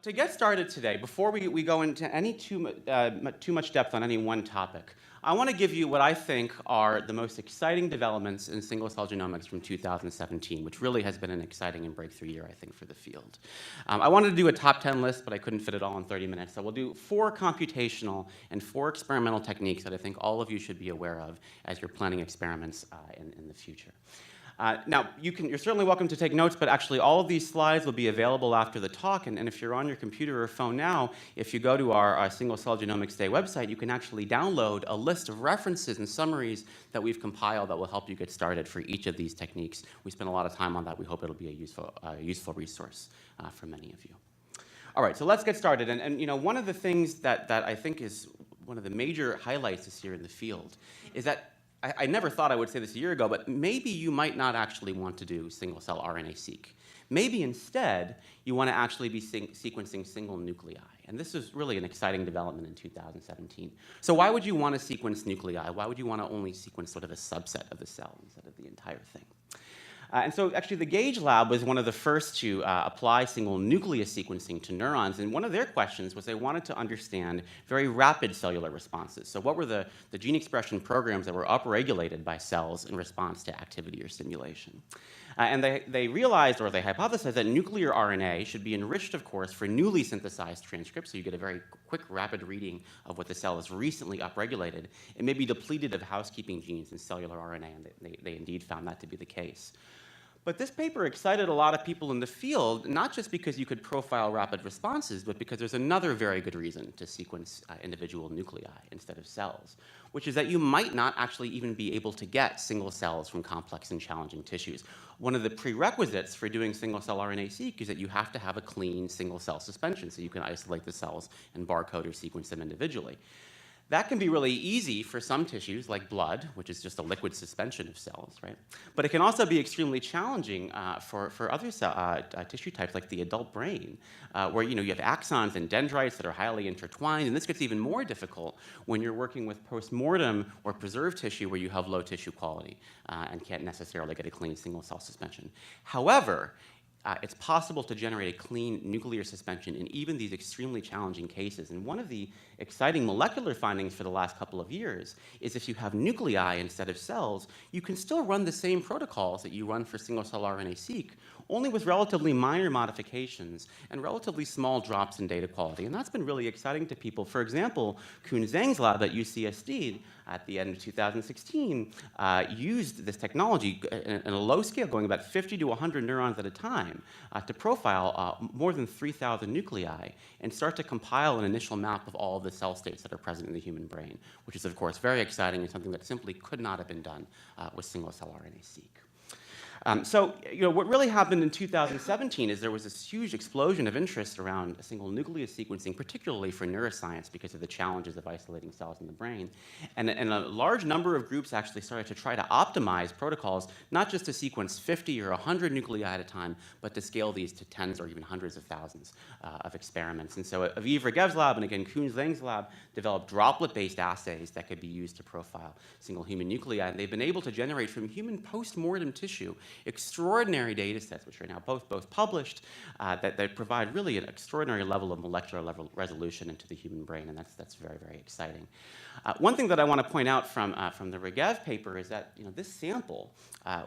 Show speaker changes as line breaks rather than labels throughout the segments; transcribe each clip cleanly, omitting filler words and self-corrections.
to get started today, before we go into any too much depth on any one topic, I want to give you what I think are the most exciting developments in single-cell genomics from 2017, which really has been an exciting and breakthrough year, I think, for the field. I wanted to do a top 10 list, but I couldn't fit it all in 30 minutes, so we'll do 4 computational and 4 experimental techniques that I think all of you should be aware of as you're planning experiments in the future. Now, you're certainly welcome to take notes, but actually all of these slides will be available after the talk, and if you're on your computer or phone now, if you go to our Single Cell Genomics Day website, you can actually download a list of references and summaries that we've compiled that will help you get started for each of these techniques. We spent a lot of time on that. We hope it'll be a useful resource for many of you. All right, so let's get started. And you know, one of the things that I think is one of the major highlights this year in the field is that I never thought I would say this a year ago, but maybe you might not actually want to do single-cell RNA-seq. Maybe instead, you want to actually be sequencing single nuclei. And this is really an exciting development in 2017. So why would you want to sequence nuclei? Why would you want to only sequence sort of a subset of the cell instead of the entire thing? And so actually the Gage lab was one of the first to apply single nucleus sequencing to neurons. And one of their questions was they wanted to understand very rapid cellular responses. So what were the gene expression programs that were upregulated by cells in response to activity or stimulation? And they realized, or they hypothesized, that nuclear RNA should be enriched, of course, for newly synthesized transcripts, so you get a very quick, rapid reading of what the cell is recently upregulated. It may be depleted of housekeeping genes in cellular RNA, and they indeed found that to be the case. But this paper excited a lot of people in the field, not just because you could profile rapid responses, but because there's another very good reason to sequence individual nuclei instead of cells, which is that you might not actually even be able to get single cells from complex and challenging tissues. One of the prerequisites for doing single-cell RNA-seq is that you have to have a clean single-cell suspension, so you can isolate the cells and barcode or sequence them individually. That can be really easy for some tissues, like blood, which is just a liquid suspension of cells, right? But it can also be extremely challenging for other tissue types, like the adult brain, where you have axons and dendrites that are highly intertwined, and this gets even more difficult when you're working with postmortem or preserved tissue where you have low tissue quality and can't necessarily get a clean single-cell suspension. However, it's possible to generate a clean nuclear suspension in even these extremely challenging cases. And one of the exciting molecular findings for the last couple of years is if you have nuclei instead of cells, you can still run the same protocols that you run for single-cell RNA-seq, only with relatively minor modifications and relatively small drops in data quality. And that's been really exciting to people. For example, Kun Zhang's lab at UCSD at the end of 2016 used this technology in a low scale, going about 50 to 100 neurons at a time, to profile more than 3,000 nuclei and start to compile an initial map of all of the cell states that are present in the human brain, which is, of course, very exciting and something that simply could not have been done with single-cell RNA-seq. So, what really happened in 2017 is there was this huge explosion of interest around single nucleus sequencing, particularly for neuroscience because of the challenges of isolating cells in the brain. And a large number of groups actually started to try to optimize protocols, not just to sequence 50 or 100 nuclei at a time, but to scale these to tens or even hundreds of thousands of experiments. And so Aviv Regev's lab and again Kun Zhang's lab developed droplet-based assays that could be used to profile single human nuclei. And they've been able to generate from human post-mortem tissue extraordinary data sets, which are now both published, that provide really an extraordinary level of molecular level resolution into the human brain, and that's very, very exciting. One thing that I want to point out from the Regev paper is that this sample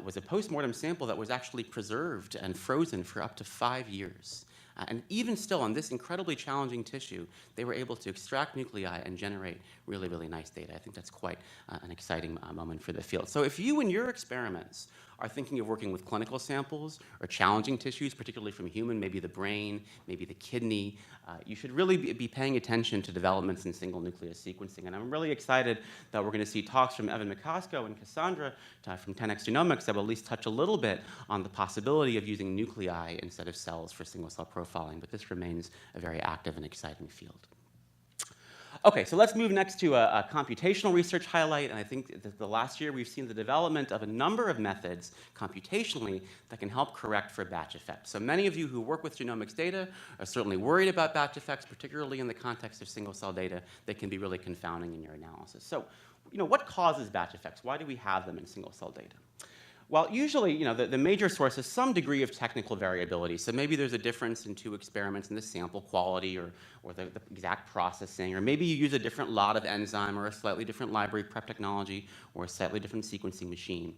was a post-mortem sample that was actually preserved and frozen for up to 5 years. And even still, on this incredibly challenging tissue, they were able to extract nuclei and generate really, really nice data. I think that's quite an exciting moment for the field. So if you, in your experiments, are thinking of working with clinical samples or challenging tissues, particularly from human, maybe the brain, maybe the kidney, you should really be paying attention to developments in single nucleus sequencing. And I'm really excited that we're going to see talks from Evan McCosco and Cassandra from 10x Genomics that will at least touch a little bit on the possibility of using nuclei instead of cells for single-cell profiling. But this remains a very active and exciting field. Okay, so let's move next to a computational research highlight, and I think that the last year we've seen the development of a number of methods computationally that can help correct for batch effects. So many of you who work with genomics data are certainly worried about batch effects, particularly in the context of single-cell data. They can be really confounding in your analysis. So, what causes batch effects? Why do we have them in single-cell data? Well, usually, the major source is some degree of technical variability. So maybe there's a difference in two experiments in the sample quality or the exact processing, or maybe you use a different lot of enzyme or a slightly different library prep technology or a slightly different sequencing machine.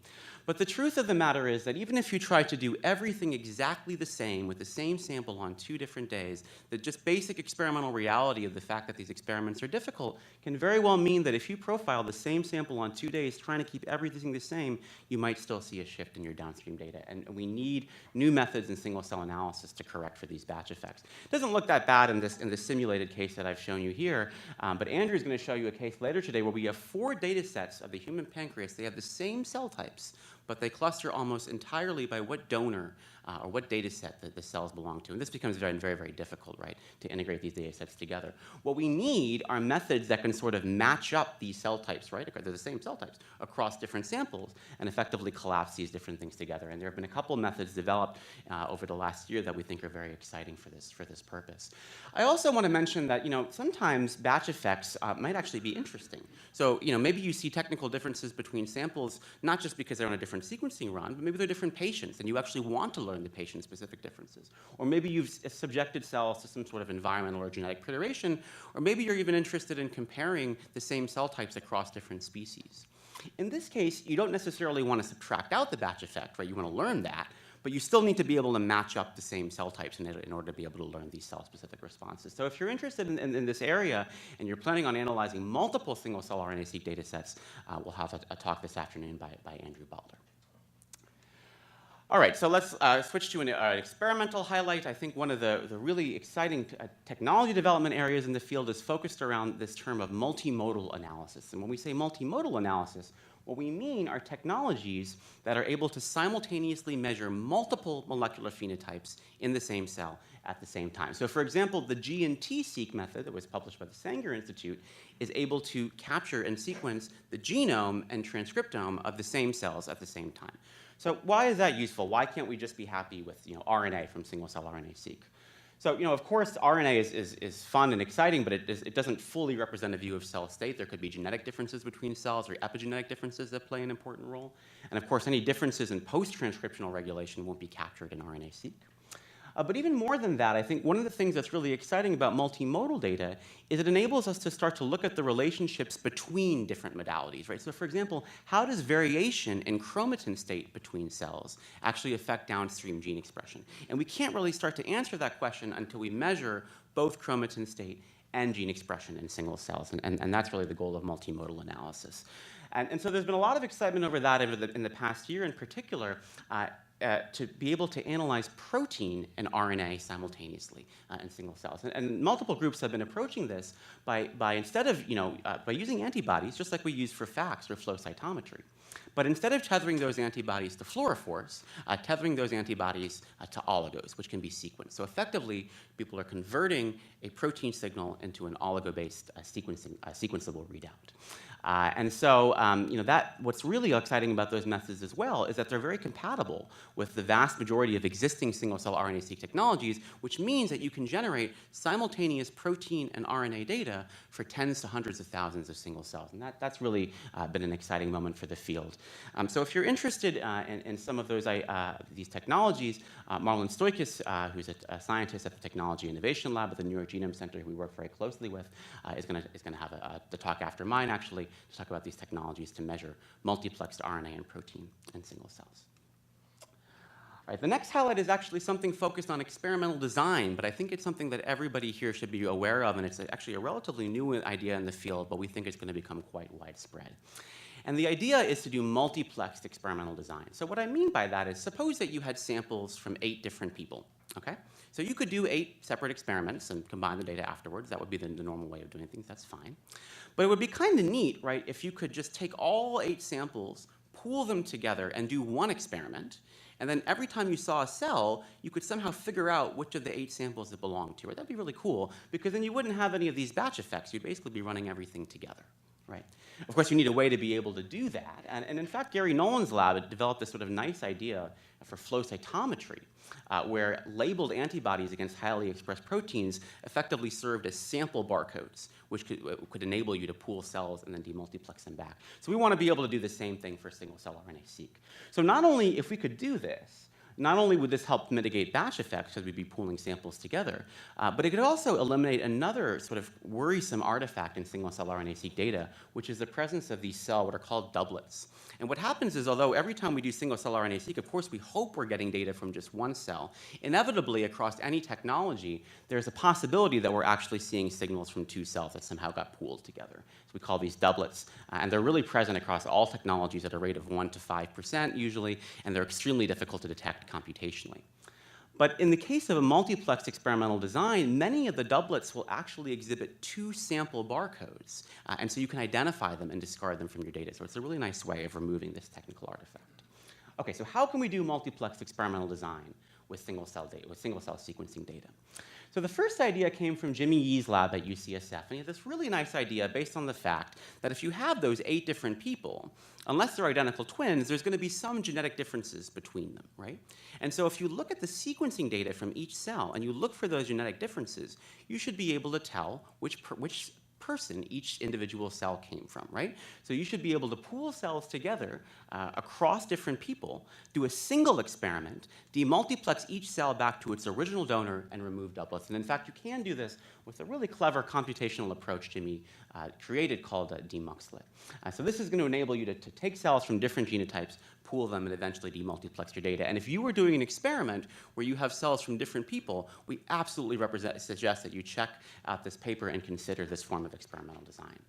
But the truth of the matter is that even if you try to do everything exactly the same with the same sample on 2 different days, the just basic experimental reality of the fact that these experiments are difficult can very well mean that if you profile the same sample on 2 days, trying to keep everything the same, you might still see a shift in your downstream data. And we need new methods in single-cell analysis to correct for these batch effects. It doesn't look that bad in this simulated case that I've shown you here, but Andrew is going to show you a case later today where we have 4 data sets of the human pancreas. They have the same cell types, but they cluster almost entirely by what donor or what data set that the cells belong to. And this becomes very, very, very difficult, right, to integrate these data sets together. What we need are methods that can sort of match up these cell types, right? They're the same cell types across different samples and effectively collapse these different things together. And there have been a couple methods developed over the last year that we think are very exciting for this purpose. I also want to mention that, sometimes batch effects might actually be interesting. So, maybe you see technical differences between samples, not just because they're on a different sequencing run, but maybe they're different patients, and you actually want to learn the patient-specific differences. Or maybe you've subjected cells to some sort of environmental or genetic preparation, or maybe you're even interested in comparing the same cell types across different species. In this case, you don't necessarily want to subtract out the batch effect, right? You want to learn that, but you still need to be able to match up the same cell types in order to be able to learn these cell-specific responses. So if you're interested in this area and you're planning on analyzing multiple single-cell RNA-seq data sets, we'll have a talk this afternoon by Andrew Balder. All right, so let's switch to an experimental highlight. I think one of the really exciting technology development areas in the field is focused around this term of multimodal analysis. And when we say multimodal analysis, what we mean are technologies that are able to simultaneously measure multiple molecular phenotypes in the same cell at the same time. So for example, the G&T-seq method that was published by the Sanger Institute is able to capture and sequence the genome and transcriptome of the same cells at the same time. So why is that useful? Why can't we just be happy with RNA from single-cell RNA-seq? So of course, RNA is fun and exciting, but it doesn't fully represent a view of cell state. There could be genetic differences between cells or epigenetic differences that play an important role. And of course, any differences in post-transcriptional regulation won't be captured in RNA-seq. But even more than that, I think one of the things that's really exciting about multimodal data is it enables us to start to look at the relationships between different modalities, right? So for example, how does variation in chromatin state between cells actually affect downstream gene expression? And we can't really start to answer that question until we measure both chromatin state and gene expression in single cells, and that's really the goal of multimodal analysis. And so there's been a lot of excitement over that in the past year in particular, to be able to analyze protein and RNA simultaneously in single cells. And multiple groups have been approaching this by instead of, by using antibodies, just like we use for FACS or flow cytometry. But instead of tethering those antibodies to fluorophores, tethering those antibodies to oligos, which can be sequenced. So effectively, people are converting a protein signal into an oligo-based sequenceable readout. And so, what's really exciting about those methods as well is that they're very compatible with the vast majority of existing single-cell RNA-seq technologies, which means that you can generate simultaneous protein and RNA data for tens to hundreds of thousands of single cells. And that's really been an exciting moment for the field. So if you're interested in some of these technologies, Marlon Stoikis, who's a scientist at the Technology Innovation Lab at the New York Genome Center, who we work very closely with, is going to have the talk after mine, actually, to talk about these technologies to measure multiplexed RNA and protein in single cells. All right, the next highlight is actually something focused on experimental design, but I think it's something that everybody here should be aware of, and it's actually a relatively new idea in the field, but we think it's going to become quite widespread. And the idea is to do multiplexed experimental design. So what I mean by that is, suppose that you had samples from 8 different people, okay? So you could do 8 separate experiments and combine the data afterwards. That would be the normal way of doing things. That's fine. But it would be kind of neat, right, if you could just take all 8 samples, pool them together, and do one experiment. And then every time you saw a cell, you could somehow figure out which of the 8 samples it belonged to. Right? That'd be really cool, because then you wouldn't have any of these batch effects. You'd basically be running everything together. right? Of course, you need a way to be able to do that. And in fact, Gary Nolan's lab had developed this sort of nice idea for flow cytometry, where labeled antibodies against highly expressed proteins effectively served as sample barcodes, which could enable you to pool cells and then demultiplex them back. So we want to be able to do the same thing for single-cell RNA-seq. So not only, if we could do this, not only would this help mitigate batch effects, because we'd be pooling samples together, but it could also eliminate another sort of worrisome artifact in single-cell RNA-seq data, which is the presence of these what are called doublets. And what happens is, although every time we do single-cell RNA-seq, of course, we hope we're getting data from just one cell, inevitably, across any technology, there's a possibility that we're actually seeing signals from two cells that somehow got pooled together. So we call these doublets. And they're really present across all technologies at a rate of 1 to 5% usually, and they're extremely difficult to detect computationally. But in the case of a multiplexed experimental design, many of the doublets will actually exhibit two sample barcodes. And so you can identify them and discard them from your data. So it's a really nice way of removing this technical artifact. Okay, so how can we do multiplexed experimental design with single-cell data, with single-cell sequencing data? So the first idea came from Jimmy Yee's lab at UCSF, and he had this really nice idea based on the fact that if you have those 8 different people, unless they're identical twins, there's going to be some genetic differences between them, right? And so if you look at the sequencing data from each cell and you look for those genetic differences, you should be able to tell which person each individual cell came from, right? So you should be able to pool cells together across different people, do a single experiment, demultiplex each cell back to its original donor, and remove doublets. And in fact, you can do this with a really clever computational approach Jimmy created called demuxlet. So this is going to enable you to take cells from different genotypes, pool them, and eventually demultiplex your data. And if you were doing an experiment where you have cells from different people, we absolutely suggest that you check out this paper and consider this form of experimental design.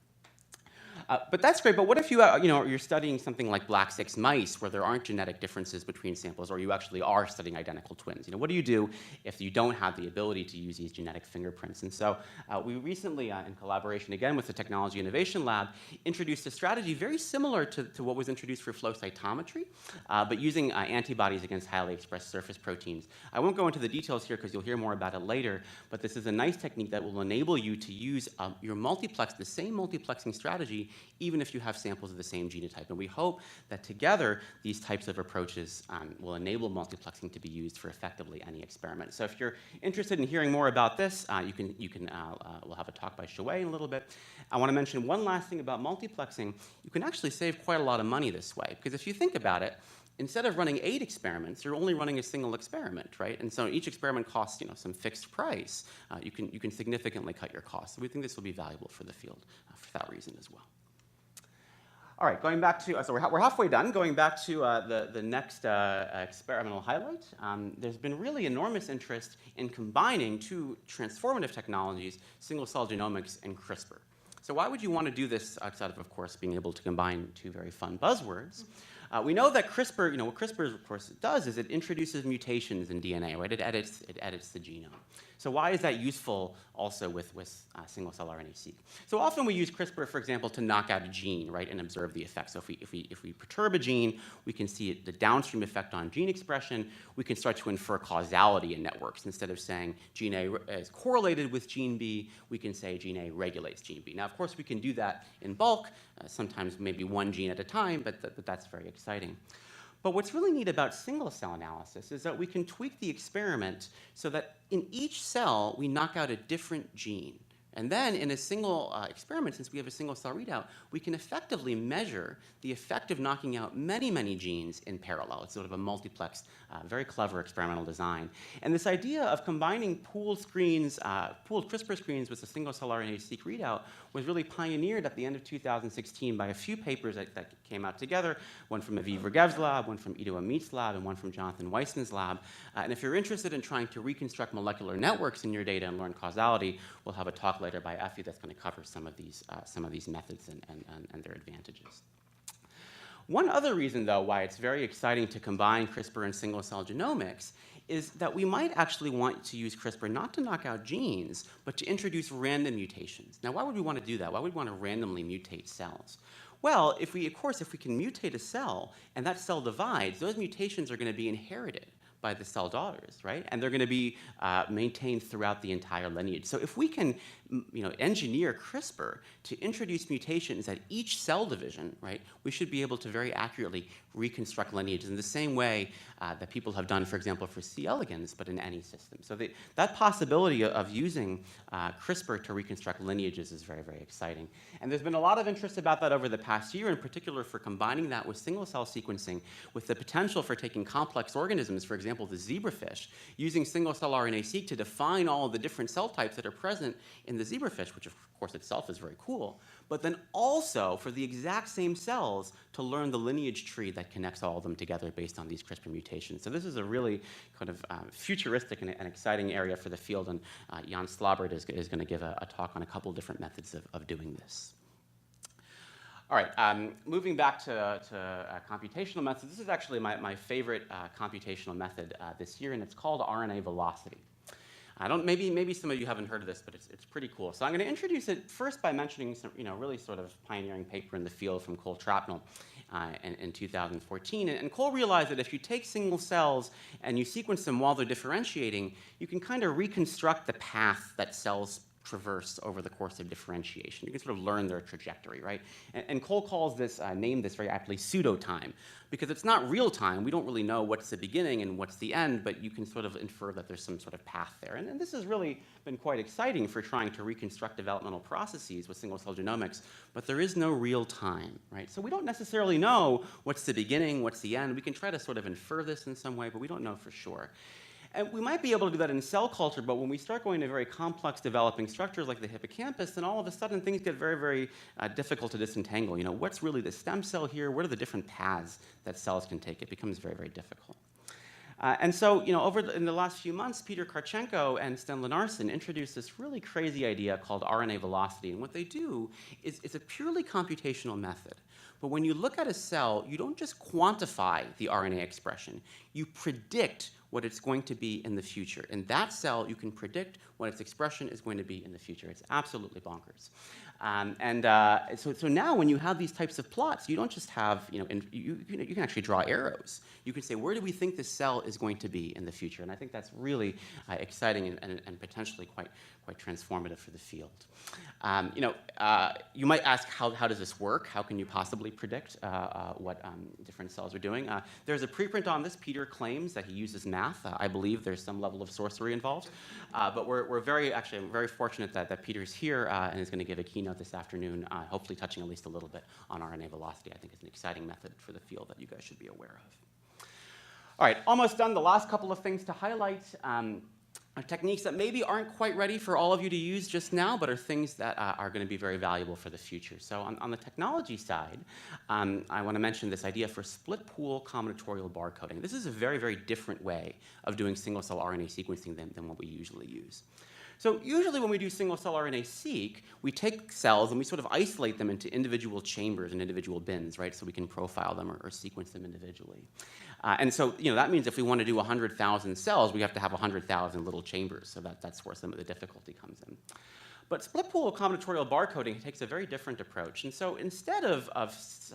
But that's great, but what if you're studying something like black 6 mice where there aren't genetic differences between samples, or you actually are studying identical twins? What do you do if you don't have the ability to use these genetic fingerprints? And so we recently, in collaboration again with the Technology Innovation Lab, introduced a strategy very similar to what was introduced for flow cytometry, but using antibodies against highly expressed surface proteins. I won't go into the details here because you'll hear more about it later, but this is a nice technique that will enable you to use your the same multiplexing strategy, even if you have samples of the same genotype. And we hope that together, these types of approaches will enable multiplexing to be used for effectively any experiment. So if you're interested in hearing more about this, we'll have a talk by Shuwei in a little bit. I want to mention one last thing about multiplexing. You can actually save quite a lot of money this way, because if you think about it, instead of running 8 experiments, you're only running a single experiment, right? And so each experiment costs some fixed price. You can significantly cut your costs. So we think this will be valuable for the field for that reason as well. All right, going back to, so we're halfway done. Going back to the next experimental highlight, there's been really enormous interest in combining 2 transformative technologies, single-cell genomics and CRISPR. So why would you want to do this outside of course, being able to combine 2 very fun buzzwords? We know that CRISPR, what CRISPR, of course, does is it introduces mutations in DNA, right? It edits the genome. So why is that useful also with single-cell RNA-seq? So often we use CRISPR, for example, to knock out a gene, right, and observe the effect. So if we perturb a gene, we can see the downstream effect on gene expression. We can start to infer causality in networks. Instead of saying gene A is correlated with gene B, we can say gene A regulates gene B. Now, of course, we can do that in bulk, sometimes maybe 1 gene at a time, but that's very exciting. But what's really neat about single-cell analysis is that we can tweak the experiment so that in each cell, we knock out a different gene. And then in a single experiment, since we have a single-cell readout, we can effectively measure the effect of knocking out many, many genes in parallel. It's sort of a multiplex, very clever experimental design. And this idea of combining pooled CRISPR screens with a single-cell RNA-seq readout was really pioneered at the end of 2016 by a few papers that came out together, one from Aviv Regev's lab, one from Ido Amit's lab, and one from Jonathan Weissman's lab. And if you're interested in trying to reconstruct molecular networks in your data and learn causality, we'll have a talk later by Effie that's going to cover some of these methods and their advantages. One other reason, though, why it's very exciting to combine CRISPR and single-cell genomics is that we might actually want to use CRISPR not to knock out genes, but to introduce random mutations. Now, why would we want to do that? Why would we want to randomly mutate cells? Well, if we can mutate a cell and that cell divides, those mutations are going to be inherited by the cell daughters, right? And they're going to be maintained throughout the entire lineage. So if we can, engineer CRISPR to introduce mutations at each cell division, right, we should be able to very accurately reconstruct lineages in the same way that people have done, for example, for C. elegans, but in any system. So that possibility of using CRISPR to reconstruct lineages is very, very exciting. And there's been a lot of interest about that over the past year, in particular for combining that with single-cell sequencing with the potential for taking complex organisms, for example, the zebrafish, using single-cell RNA-seq to define all of the different cell types that are present in the zebrafish, which of course itself is very cool, but then also for the exact same cells to learn the lineage tree that connects all of them together based on these CRISPR mutations. So this is a really kind of futuristic and exciting area for the field, and Jan Slobert is going to give a talk on a couple different methods of doing this. All right, moving back to computational methods, this is actually my favorite computational method this year, and it's called RNA Velocity. Maybe some of you haven't heard of this, but it's pretty cool. So I'm going to introduce it first by mentioning some, really sort of pioneering paper in the field from Cole Trapnell in 2014. And Cole realized that if you take single cells and you sequence them while they're differentiating, you can kind of reconstruct the path that cells traverse over the course of differentiation. You can sort of learn their trajectory, right? And Cole calls this, named this very aptly, pseudo-time, because it's not real time. We don't really know what's the beginning and what's the end, but you can sort of infer that there's some sort of path there. And this has really been quite exciting for trying to reconstruct developmental processes with single-cell genomics, but there is no real time, right? So we don't necessarily know what's the beginning, what's the end. We can try to sort of infer this in some way, but we don't know for sure. And we might be able to do that in cell culture, but when we start going to very complex developing structures like the hippocampus, then all of a sudden things get very, very difficult to disentangle. What's really the stem cell here? What are the different paths that cells can take? It becomes very, very difficult. And so, in the last few months, Peter Karchenko and Sten Lenarsen introduced this really crazy idea called RNA velocity. And what they do is it's a purely computational method. But when you look at a cell, you don't just quantify the RNA expression. You predict what it's going to be in the future. In that cell, you can predict what its expression is going to be in the future. It's absolutely bonkers. So now when you have these types of plots, you don't just have, you can actually draw arrows. You can say, where do we think this cell is going to be in the future? And I think that's really exciting and potentially quite transformative for the field. You might ask, how does this work? How can you possibly predict what different cells are doing? There's a preprint on this. Peter claims that he uses math. I believe there's some level of sorcery involved. But I'm very fortunate that Peter's here and is going to give a keynote this afternoon, hopefully touching at least a little bit on RNA velocity. I think it's an exciting method for the field that you guys should be aware of. All right, almost done. The last couple of things to highlight are techniques that maybe aren't quite ready for all of you to use just now, but are things that are going to be very valuable for the future. So on the technology side, I want to mention this idea for split pool combinatorial barcoding. This is a very, very different way of doing single-cell RNA sequencing than what we usually use. So usually when we do single-cell RNA-seq, we take cells and we sort of isolate them into individual chambers and individual bins, right? So we can profile them or sequence them individually. And so that means if we want to do 100,000 cells, we have to have 100,000 little chambers. So that's where some of the difficulty comes in. But split pool combinatorial barcoding takes a very different approach. And so instead of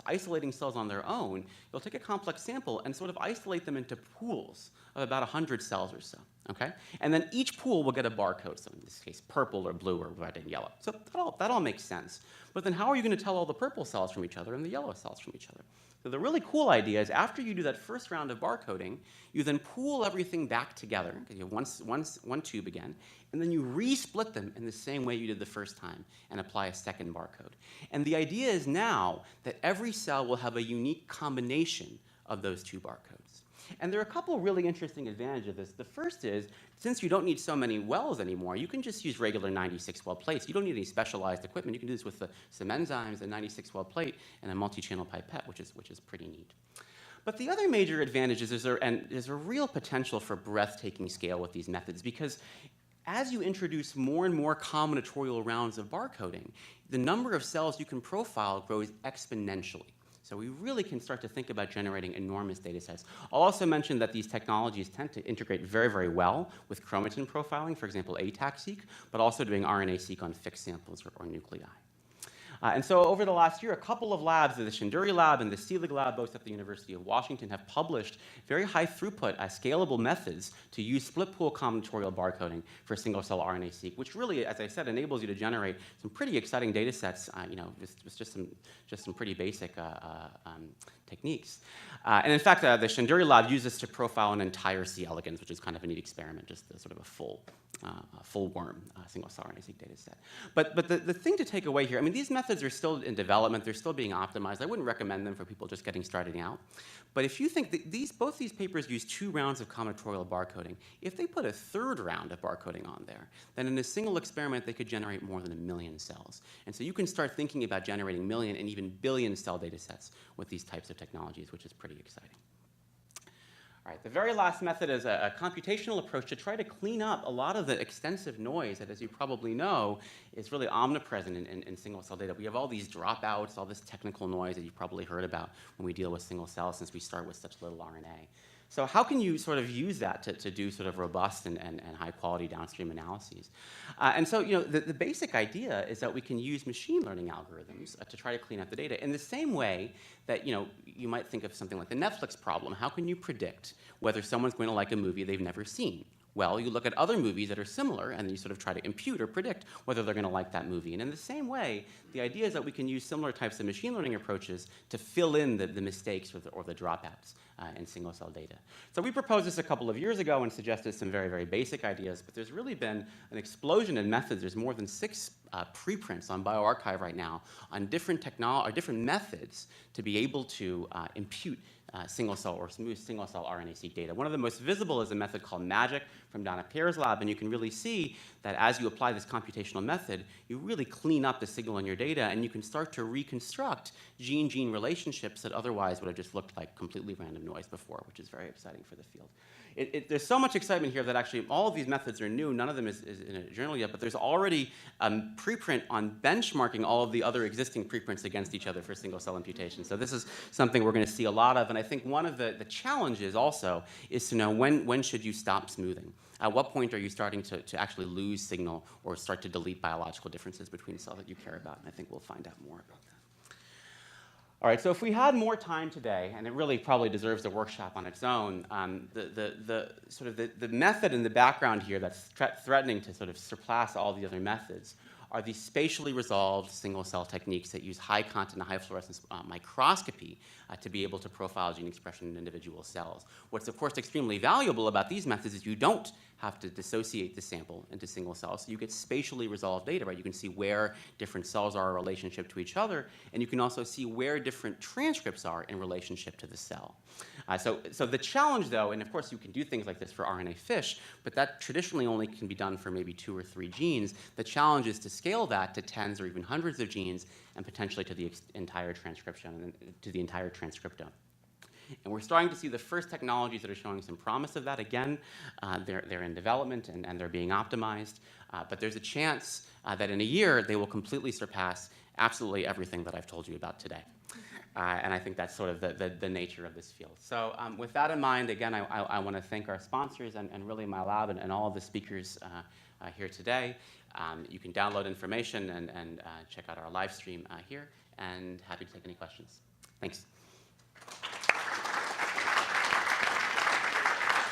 isolating cells on their own, you'll take a complex sample and sort of isolate them into pools of about 100 cells or so. Okay? And then each pool will get a barcode, so in this case, purple or blue or red and yellow. So that all makes sense. But then how are you going to tell all the purple cells from each other and the yellow cells from each other? So the really cool idea is after you do that first round of barcoding, you then pool everything back together, because you have one tube again, and then you re-split them in the same way you did the first time and apply a second barcode. And the idea is now that every cell will have a unique combination of those two barcodes. And there are a couple really interesting advantages of this. The first is, since you don't need so many wells anymore, you can just use regular 96-well plates. You don't need any specialized equipment. You can do this with some enzymes, a 96-well plate, and a multi-channel pipette, which is pretty neat. But the other major advantage is there's a real potential for breathtaking scale with these methods, because as you introduce more and more combinatorial rounds of barcoding, the number of cells you can profile grows exponentially. So we really can start to think about generating enormous data sets. I'll also mention that these technologies tend to integrate very, very well with chromatin profiling, for example, ATAC-seq, but also doing RNA-seq on fixed samples or nuclei. And so over the last year, a couple of labs, the Shinduri lab and the Seelig lab, both at the University of Washington, have published very high throughput, scalable methods to use split pool combinatorial barcoding for single-cell RNA-seq, which really, as I said, enables you to generate some pretty exciting data sets, with just some pretty basic techniques. And in fact, the Shinduri lab used this to profile an entire C. elegans, which is kind of a neat experiment, just sort of a full worm single-cell RNA-seq data set. But the thing to take away here, I mean, these methods are still in development. They're still being optimized. I wouldn't recommend them for people just getting started out. But if you think that both these papers use 2 rounds of combinatorial barcoding, if they put a 3rd round of barcoding on there, then in a single experiment, they could generate more than 1 million cells. And so you can start thinking about generating million and even billion cell data sets with these types of technologies, which is pretty exciting. All right, the very last method is a computational approach to try to clean up a lot of the extensive noise that, as you probably know, is really omnipresent in single-cell data. We have all these dropouts, all this technical noise that you've probably heard about when we deal with single cells, since we start with such little RNA. So how can you sort of use that to do sort of robust and high-quality downstream analyses? And so, the basic idea is that we can use machine learning algorithms to try to clean up the data in the same way that, you might think of something like the Netflix problem. How can you predict whether someone's going to like a movie they've never seen? Well, you look at other movies that are similar, and you sort of try to impute or predict whether they're going to like that movie. And in the same way, the idea is that we can use similar types of machine learning approaches to fill in the mistakes or the dropouts in single-cell data. So we proposed this a couple of years ago and suggested some very, very basic ideas, but there's really been an explosion in methods. There's more than 6 preprints on bioRxiv right now on different methods to be able to impute single-cell or smooth single-cell RNA-seq data. One of the most visible is a method called MAGIC from Donna Pear's lab, and you can really see that as you apply this computational method, you really clean up the signal in your data, and you can start to reconstruct gene-gene relationships that otherwise would have just looked like completely random noise before, which is very exciting for the field. There's so much excitement here that actually all of these methods are new. None of them is in a journal yet, but there's already a preprint on benchmarking all of the other existing preprints against each other for single-cell imputation. So this is something we're going to see a lot of, and I think one of the challenges also is to know when should you stop smoothing? At what point are you starting to actually lose signal or start to delete biological differences between cells that you care about? And I think we'll find out more about that. All right, so if we had more time today, and it really probably deserves a workshop on its own, the method in the background here that's threatening to sort of surpass all the other methods are these spatially resolved single-cell techniques that use high content, high fluorescence microscopy to be able to profile gene expression in individual cells. What's, of course, extremely valuable about these methods is you don't have to dissociate the sample into single cells. So you get spatially resolved data, right? You can see where different cells are in relationship to each other, and you can also see where different transcripts are in relationship to the cell. So the challenge, though, and of course you can do things like this for RNA fish, but that traditionally only can be done for maybe 2 or 3 genes. The challenge is to scale that to tens or even hundreds of genes and potentially to the entire transcription and to the entire transcriptome. And we're starting to see the first technologies that are showing some promise of that. Again, they're in development and they're being optimized. But there's a chance that in a year they will completely surpass absolutely everything that I've told you about today. And I think that's sort of the nature of this field. So with that in mind, again, I want to thank our sponsors and really my lab and all of the speakers here today. You can download information and check out our live stream here. And happy to take any questions. Thanks.